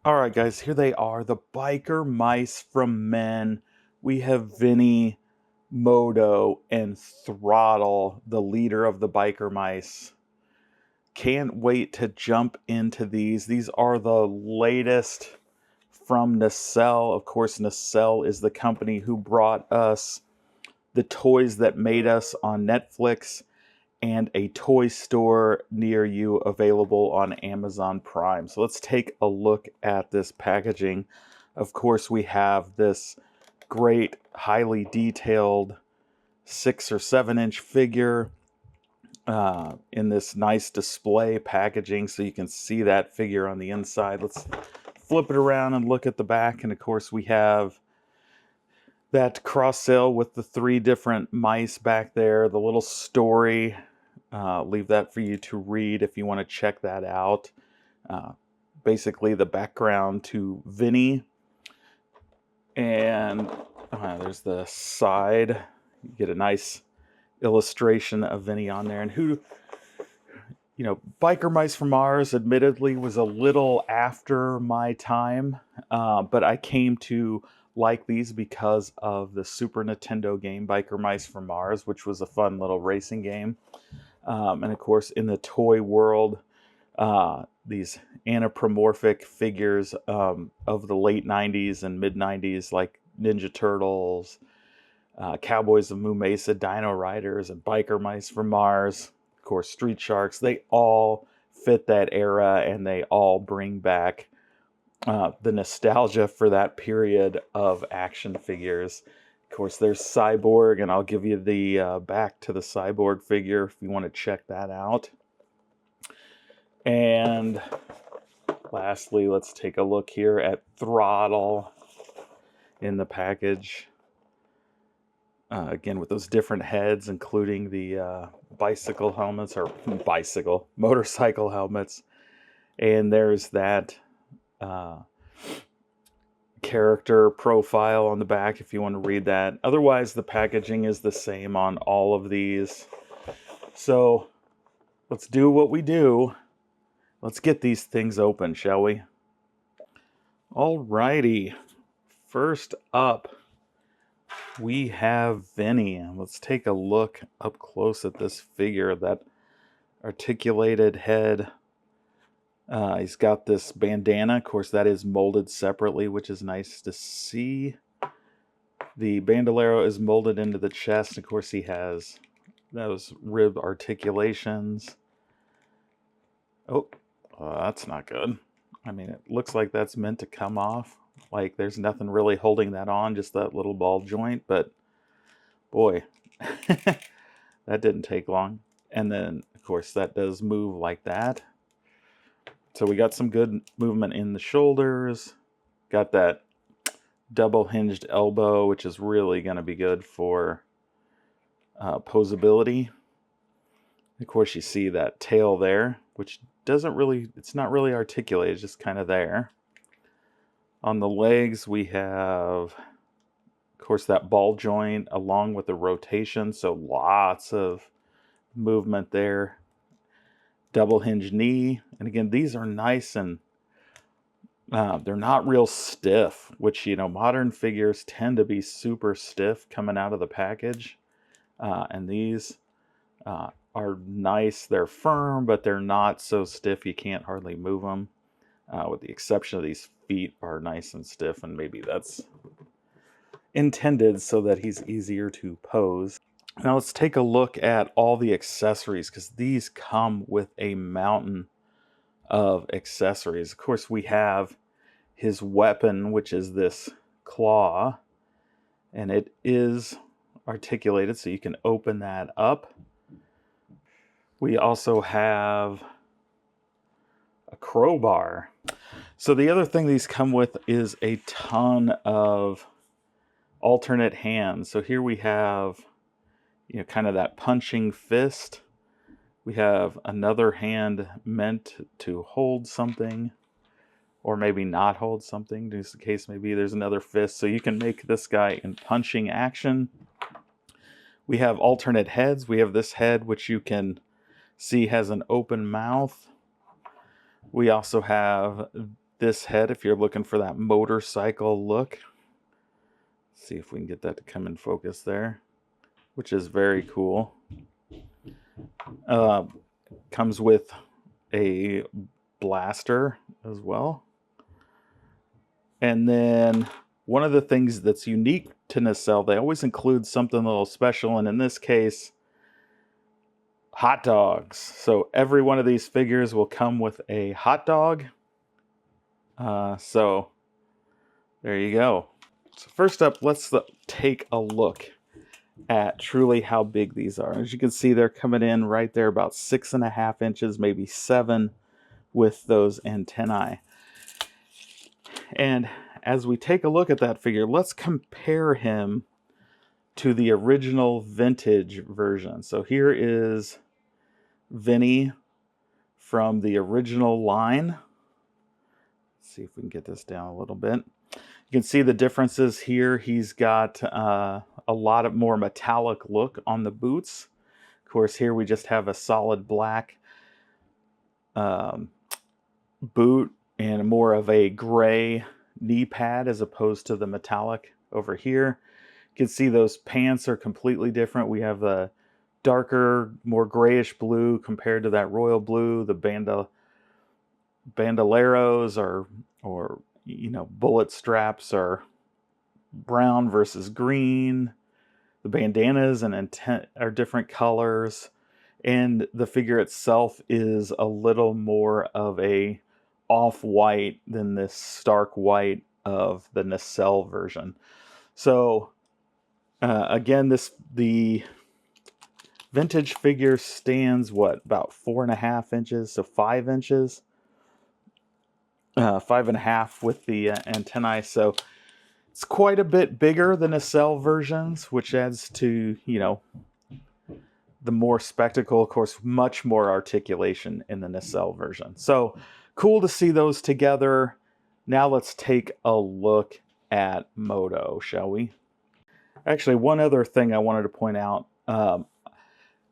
All right, guys, here they are, the biker mice from Men. We have Vinny, Modo, and Throttle, the leader of the biker mice. Can't wait to jump into these. These are the latest from Nacelle. Of course, Nacelle is the company who brought us the toys that made us on Netflix and a toy store near you available on Amazon Prime. So let's take a look at this packaging. Of course, we have this great, highly detailed 6 or 7 inch figure in this nice display packaging so you can see that figure on the inside. Let's flip it around and look at the back. And of course, we have that cross sale with the 3 different mice back there, the little story. Leave that for you to read if you want to check that out. Basically, the background to Vinny. And there's the side. You get a nice illustration of Vinny on there. And Biker Mice from Mars, admittedly, was a little after my time. But I came to like these because of the Super Nintendo game Biker Mice from Mars, which was a fun little racing game. And of course, in the toy world, these anthropomorphic figures of the late 90s and mid 90s, like Ninja Turtles, Cowboys of Moo Mesa, Dino Riders, and Biker Mice from Mars, of course, Street Sharks, they all fit that era and they all bring back the nostalgia for that period of action figures. Of course, there's Cyborg, and I'll give you the back to the Cyborg figure if you want to check that out. And lastly, let's take a look here at Throttle in the package. Again, with those different heads, including the bicycle helmets, or motorcycle helmets. And there's that character profile on the back if you want to read that. Otherwise, the packaging is the same on all of these. So let's do what we do. Let's get these things open, shall we? Alrighty. First up, we have Vinny. Let's take a look up close at this figure. That articulated head. He's got this bandana. Of course, that is molded separately, which is nice to see. The bandolero is molded into the chest. Of course, he has those rib articulations. Oh, that's not good. I mean, it looks like that's meant to come off. Like there's nothing really holding that on, just that little ball joint. But boy, that didn't take long. And then, of course, that does move like that. So we got some good movement in the shoulders. Got that double hinged elbow, which is really going to be good for posability. Of course, you see that tail there, which it's not really articulated, it's just kind of there. On the legs, we have, of course, that ball joint along with the rotation. So lots of movement there. Double hinge knee. And again, these are nice and they're not real stiff, which, modern figures tend to be super stiff coming out of the package. And these are nice. They're firm, but they're not so stiff you can't hardly move them. With the exception of these feet are nice and stiff, and maybe that's intended so that he's easier to pose. Now let's take a look at all the accessories, because these come with a mountain of accessories. Of course, we have his weapon, which is this claw, and it is articulated, so you can open that up. We also have a crowbar. So the other thing these come with is a ton of alternate hands. So here we have, kind of that punching fist. We have another hand meant to hold something, or maybe not hold something. Just in case maybe there's another fist. So you can make this guy in punching action. We have alternate heads. We have this head, which you can see has an open mouth. We also have this head if you're looking for that motorcycle look. See if we can get that to come in focus there, which is very cool. Comes with a blaster as well. And then one of the things that's unique to Nacelle, they always include something a little special, and in this case, hot dogs. So every one of these figures will come with a hot dog. So there you go. So first up, let's take a look at truly how big these are. As you can see, they're coming in right there about 6.5 inches, maybe 7 with those antennae. And as we take a look at that figure, let's compare him to the original vintage version. So here is Vinny from the original line. Let's see if we can get this down a little bit. You can see the differences here. He's got a lot of more metallic look on the boots. Of course, here we just have a solid black boot and more of a gray knee pad as opposed to the metallic over here. You can see those pants are completely different. We have the darker, more grayish blue compared to that royal blue. The bandoleros or you know, bullet straps are brown versus green. The bandanas and intent are different colors, and the figure itself is a little more of a off-white than this stark white of the Nacelle version. So again, the vintage figure stands about 4.5 inches, so 5 inches, 5.5 with the antennae. So it's quite a bit bigger than Nacelle versions, which adds to, you know, the more spectacle. Of course, much more articulation in the Nacelle version. So cool to see those together. Now let's take a look at Moto, shall we? Actually, one other thing I wanted to point out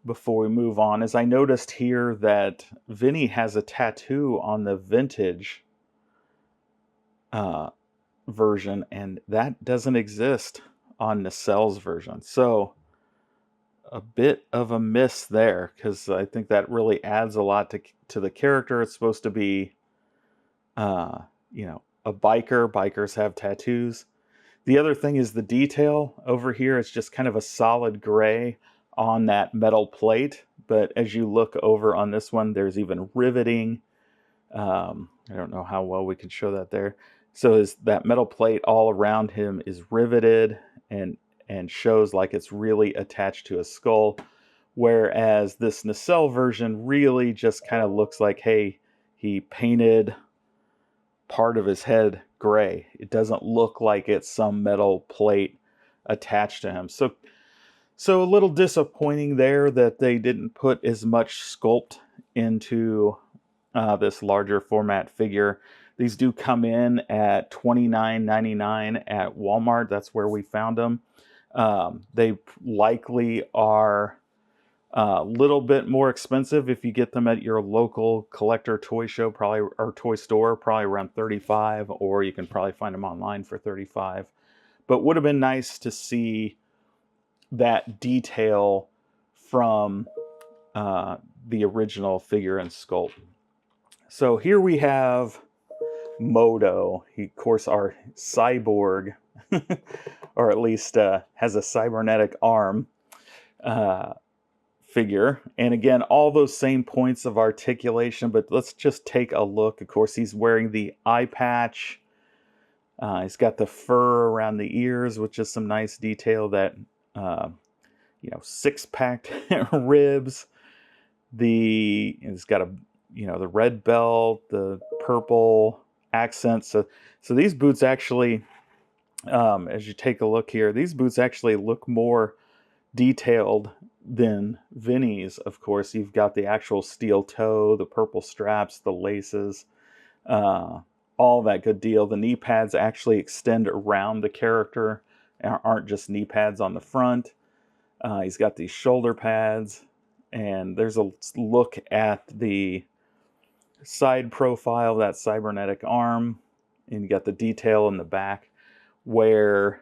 before we move on is I noticed here that Vinny has a tattoo on the vintage version, and that doesn't exist on Nacelle's version. So a bit of a miss there, because I think that really adds a lot to the character. It's supposed to be, you know, a biker. Bikers have tattoos. The other thing is the detail over here. It's just kind of a solid gray on that metal plate. But as you look over on this one, there's even riveting. I don't know how well we can show that there. So that metal plate all around him is riveted and shows like it's really attached to a skull. Whereas this Nacelle version really just kind of looks like, hey, he painted part of his head gray. It doesn't look like it's some metal plate attached to him. So a little disappointing there that they didn't put as much sculpt into this larger format figure. These do come in at $29.99 at Walmart. That's where we found them. They likely are a little bit more expensive if you get them at your local collector toy show, probably, or toy store, probably around $35, or you can probably find them online for $35. But would have been nice to see that detail from the original figure and sculpt. So here we have Moto. He, of course, our cyborg, or at least has a cybernetic arm figure. And again, all those same points of articulation, but let's just take a look. Of course, he's wearing the eye patch. He's got the fur around the ears, which is some nice detail. That you know, six-packed ribs. He's got a, you know, the red belt, the purple accents. So these boots actually, as you take a look here, these boots actually look more detailed than Vinny's. Of course, you've got the actual steel toe, the purple straps, the laces, all that good deal. The knee pads actually extend around the character, aren't just knee pads on the front. He's got these shoulder pads, and there's a look at the side profile, that cybernetic arm, and you got the detail in the back where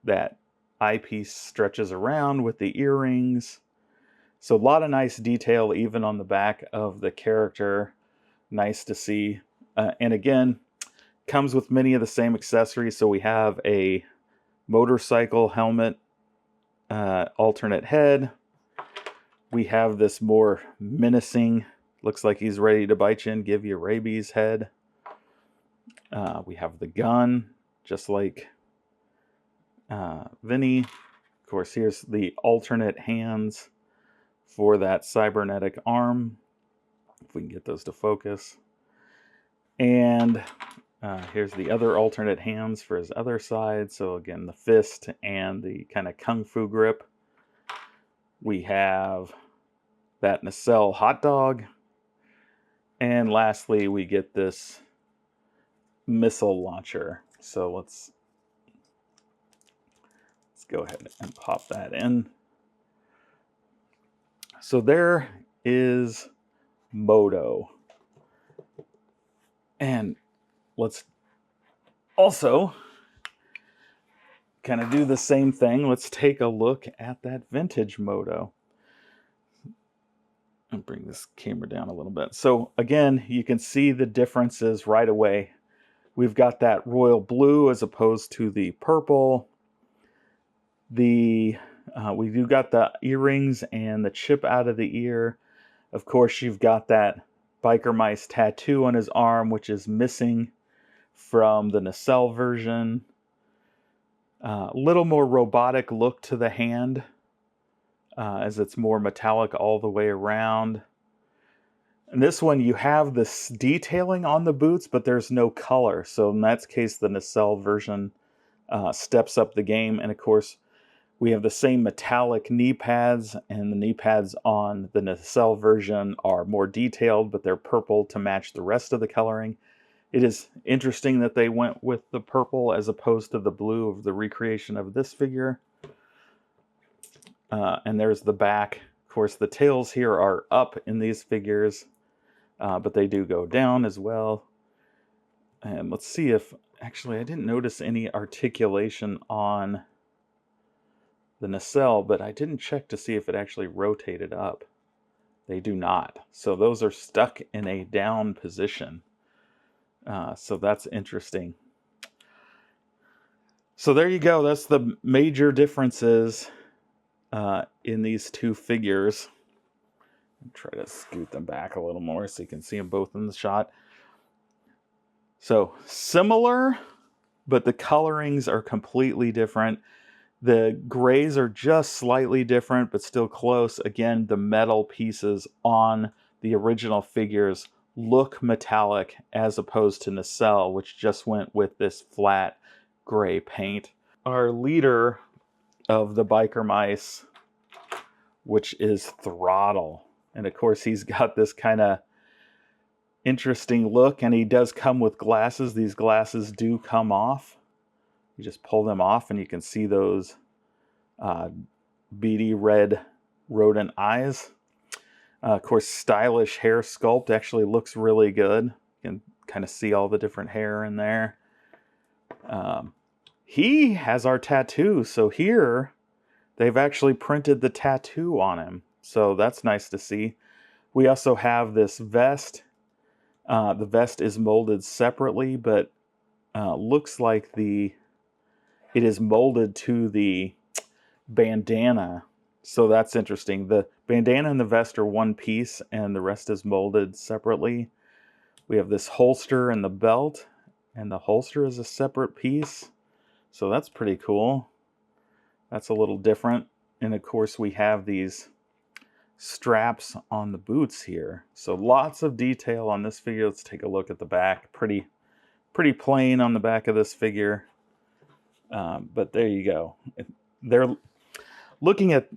that eyepiece stretches around with the earrings. So a lot of nice detail even on the back of the character. Nice to see. And again, comes with many of the same accessories. So we have a motorcycle helmet, alternate head. We have this more menacing, looks like he's ready to bite you and give you rabies head. We have the gun, just like Vinny. Of course, here's the alternate hands for that cybernetic arm. If we can get those to focus. And here's the other alternate hands for his other side. So again, the fist and the kind of kung fu grip. We have that Nacelle hot dog. And lastly, we get this missile launcher. So let's go ahead and pop that in. So there is Moto. And let's also kind of do the same thing. Let's take a look at that vintage Moto. And bring this camera down a little bit. So again, you can see the differences right away. We've got that royal blue as opposed to the purple. We do got the earrings and the chip out of the ear. Of course, you've got that biker mice tattoo on his arm, which is missing from the Nacelle version. A little more robotic look to the hand, as it's more metallic all the way around. In this one, you have this detailing on the boots, but there's no color. So in that case, the Nacelle version steps up the game. And of course, we have the same metallic knee pads, and the knee pads on the Nacelle version are more detailed, but they're purple to match the rest of the coloring. It is interesting that they went with the purple as opposed to the blue of the recreation of this figure. And there's the back. Of course, the tails here are up in these figures, but they do go down as well. And let's see if, actually, I didn't notice any articulation on the Nacelle, but I didn't check to see if it actually rotated up. They do not. So those are stuck in a down position. So that's interesting. So there you go. That's the major differences in these two figures. I'll try to scoot them back a little more so you can see them both in the shot. So similar, but the colorings are completely different. The grays are just slightly different, but still close. Again, the metal pieces on the original figures look metallic as opposed to Nacelle, which just went with this flat gray paint. Our leader of the biker mice, which is Throttle. And of course, he's got this kind of interesting look, and he does come with glasses. These glasses do come off. You just pull them off and you can see those beady red rodent eyes. Of course, stylish hair sculpt, actually looks really good. You can kind of see all the different hair in there. He has our tattoo. So here, they've actually printed the tattoo on him. So that's nice to see. We also have this vest. The vest is molded separately, but looks like it is molded to the bandana. So that's interesting. The bandana and the vest are one piece, and the rest is molded separately. We have this holster and the belt, and the holster is a separate piece. So that's pretty cool. That's a little different. And of course, we have these straps on the boots here. So lots of detail on this figure. Let's take a look at the back. Pretty plain on the back of this figure. But there you go. They're looking at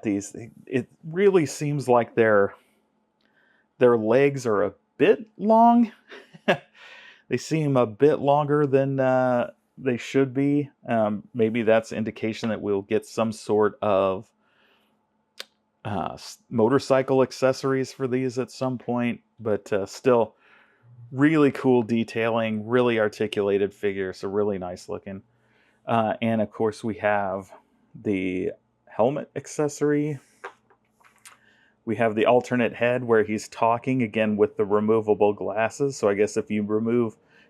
these. It really seems like their legs are a bit long. They seem a bit longer than they should be. Maybe that's indication that we'll get some sort of motorcycle accessories for these at some point. but still really cool detailing, really articulated figure, so really nice looking. And of course we have the helmet accessory. We have the alternate head where he's talking, again with the removable glasses. So I guess if you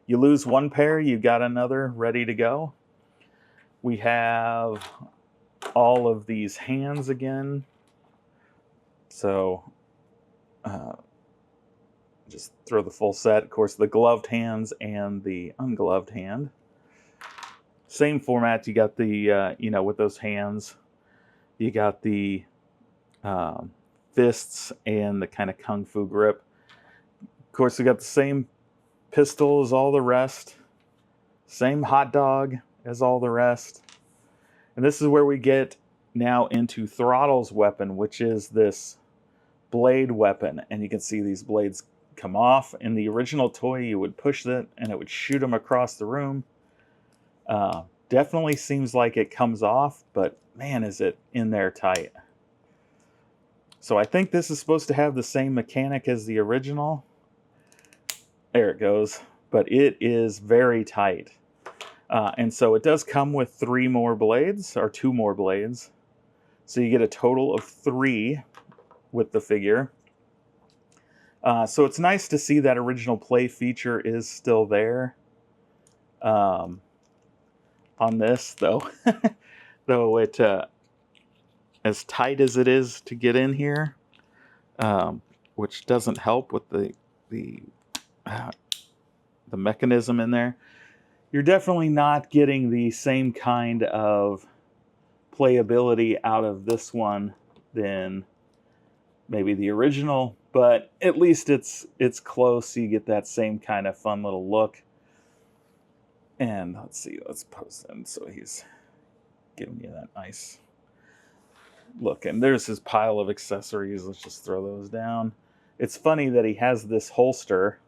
lose one pair, you've got another ready to go. We have all of these hands again. So just throw the full set. Of course, the gloved hands and the ungloved hand. Same format. You got the, with those hands, you got the fists and the kind of kung fu grip. Of course, we got the same pistol as all the rest. Same hot dog as all the rest. And this is where we get now into Throttle's weapon, which is this blade weapon. And you can see these blades come off. In the original toy, you would push it and it would shoot them across the room. Definitely seems like it comes off, but man, is it in there tight. So I think this is supposed to have the same mechanic as the original. There it goes. But it is very tight. And so it does come with 3 more blades, or 2 more blades. So you get a total of 3 with the figure. So it's nice to see that original play feature is still there. On this, though, though it, as tight as it is to get in here, which doesn't help with the mechanism in there, you're definitely not getting the same kind of playability out of this one than maybe the original, but at least it's close, so you get that same kind of fun little look. And let's see, let's post him so he's giving you that nice look. And there's his pile of accessories. Let's just throw those down. It's funny that he has this holster,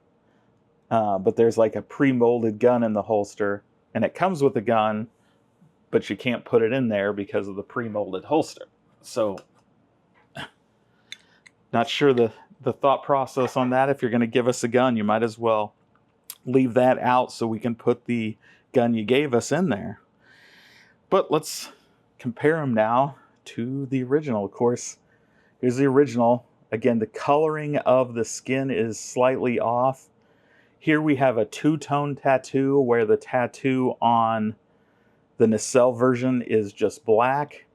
but there's like a pre-molded gun in the holster, and it comes with a gun, but you can't put it in there because of the pre-molded holster. So not sure the thought process on that. If you're going to give us a gun, you might as well leave that out so we can put the gun you gave us in there. But let's compare them now to the original. Of course, here's the original. Again, the coloring of the skin is slightly off. Here we have a 2-tone tattoo, where the tattoo on the Nacelle version is just black.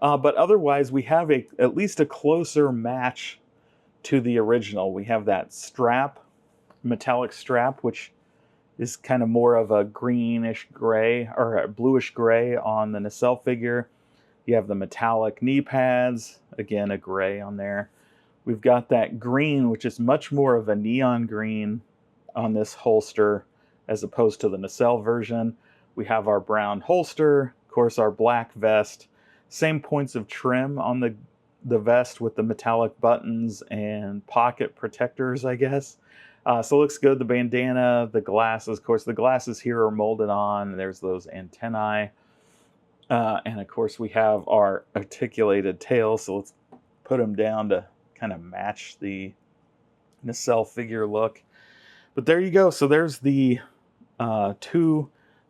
But otherwise, we have at least a closer match to the original. We have that strap, metallic strap, which is kind of more of a greenish gray or a bluish gray on the Nacelle figure. You have the metallic knee pads, again a gray on there. We've got that green, which is much more of a neon green on this holster as opposed to the Nacelle version. We have our brown holster, of course our black vest, same points of trim on the vest with the metallic buttons and pocket protectors, I guess. So it looks good. The bandana, the glasses. Of course, the glasses here are molded on. There's those antennae. And of course, we have our articulated tail. So let's put them down to kind of match the Nacelle figure look. But there you go. So there's the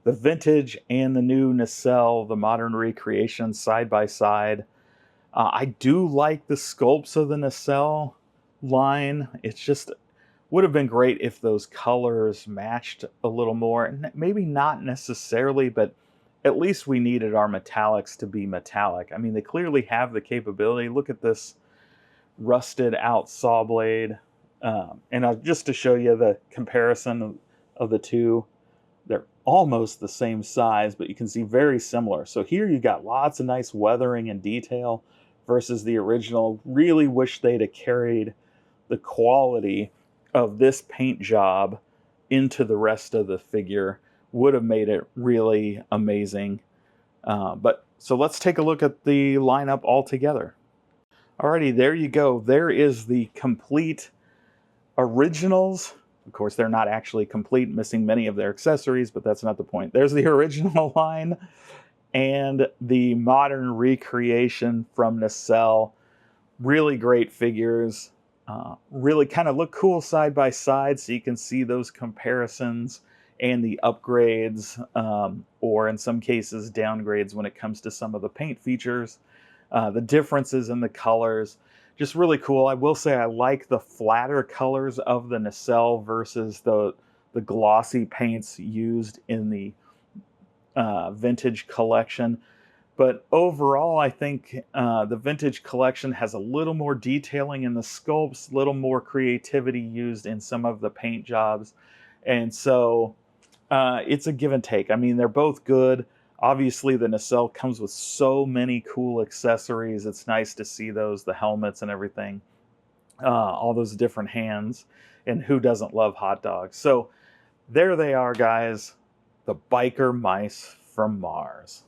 the vintage and the new Nacelle, the modern recreation side by side. I do like the sculpts of the Nacelle line. It's just would have been great if those colors matched a little more. Maybe not necessarily, but at least we needed our metallics to be metallic. I mean, they clearly have the capability. Look at this rusted out saw blade. And just to show you the comparison of the two, they're almost the same size, but you can see very similar. So here you got lots of nice weathering and detail versus the original. Really wish they'd have carried the quality of this paint job into the rest of the figure. Would have made it really amazing. But so let's take a look at the lineup all together. Alrighty, there you go. There is the complete originals. Of course, they're not actually complete, missing many of their accessories, but that's not the point. There's the original line and the modern recreation from Nacelle. Really great figures. really kind of look cool side by side, so you can see those comparisons and the upgrades, or in some cases downgrades when it comes to some of the paint features, the differences in the colors. Just really cool. I will say I like the flatter colors of the Nacelle versus the glossy paints used in the vintage collection. But overall, I think the vintage collection has a little more detailing in the sculpts, a little more creativity used in some of the paint jobs. And so it's a give and take. I mean, they're both good. Obviously, the Nacelle comes with so many cool accessories. It's nice to see those, the helmets and everything, all those different hands. And who doesn't love hot dogs? So there they are, guys. The biker mice from Mars.